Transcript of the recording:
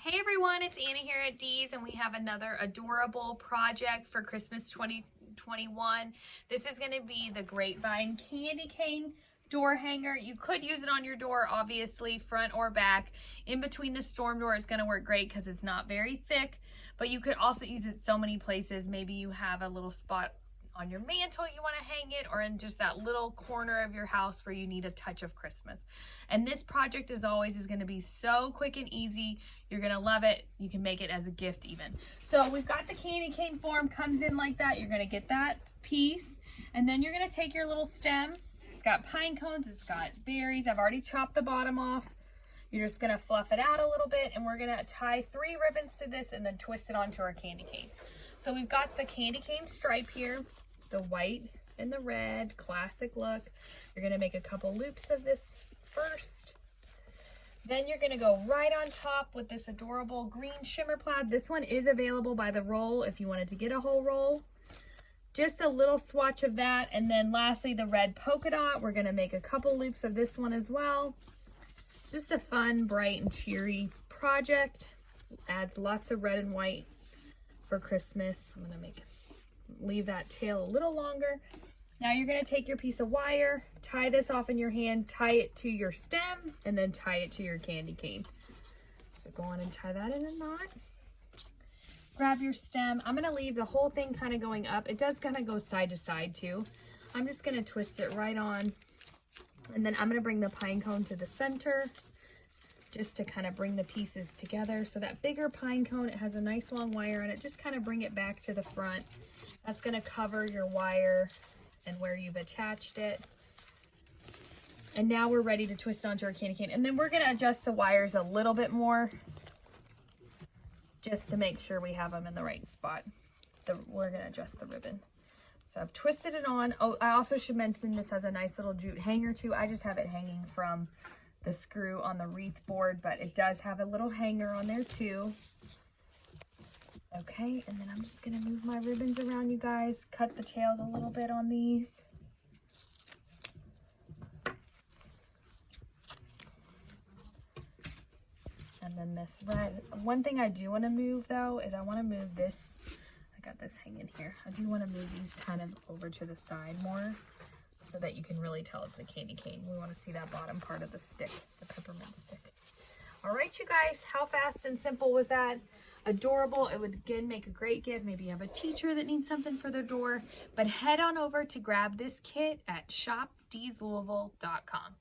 Hey everyone, it's Anna here at Dee's, and we have another adorable project for Christmas 2021. This is going to be the Grapevine candy cane door hanger. You could use it on your door, obviously, front or back. In between the storm door, it's going to work great because it's not very thick, but you could also use it so many places. Maybe you have a little spot on your mantle you want to hang it, or in just that little corner of your house where you need a touch of Christmas. And this project, as always, is going to be so quick and easy. You're going to love it. You can make it as a gift even. So we've got the candy cane form, comes in like that. You're going to get that piece, and then you're going to take your little stem. It's got pine cones, it's got berries. I've already chopped the bottom off. You're just going to fluff it out a little bit, and we're going to tie 3 ribbons to this and then twist it onto our candy cane. So we've got the candy cane stripe here, the white and the red, classic look. You're going to make a couple loops of this first. Then you're going to go right on top with this adorable green shimmer plaid. This one is available by the roll if you wanted to get a whole roll. Just a little swatch of that. And then lastly, the red polka dot. We're going to make a couple loops of this one as well. It's just a fun, bright, and cheery project. Adds lots of red and white for Christmas. I'm going to leave that tail a little longer. Now you're going to take your piece of wire, tie this off in your hand, tie it to your stem, and then tie it to your candy cane. So go on and tie that in a knot. Grab your stem. I'm going to leave the whole thing kind of going up. It does kind of go side to side too. I'm just going to twist it right on, and then I'm going to bring the pine cone to the center just to kind of bring the pieces together. So that bigger pine cone, it has a nice long wire on it. Just kind of bring it back to the front. That's going to cover your wire and where you've attached it. And now we're ready to twist onto our candy cane. And then we're going to adjust the wires a little bit more just to make sure we have them in the right spot. We're going to adjust the ribbon. So I've twisted it on. Oh, I also should mention this has a nice little jute hanger too. I just have it hanging from the screw on the wreath board, but it does have a little hanger on there too. Okay, and then I'm just going to move my ribbons around, you guys. Cut the tails a little bit on these. And then this red. One thing I do want to move, though, is I want to move this. I got this hanging here. I do want to move these kind of over to the side more so that you can really tell it's a candy cane. We want to see that bottom part of the stick, the peppermint stick. All right, you guys, how fast and simple was that? Adorable. It would, again, make a great gift. Maybe you have a teacher that needs something for their door. But head on over to grab this kit at shopdeeslouisville.com.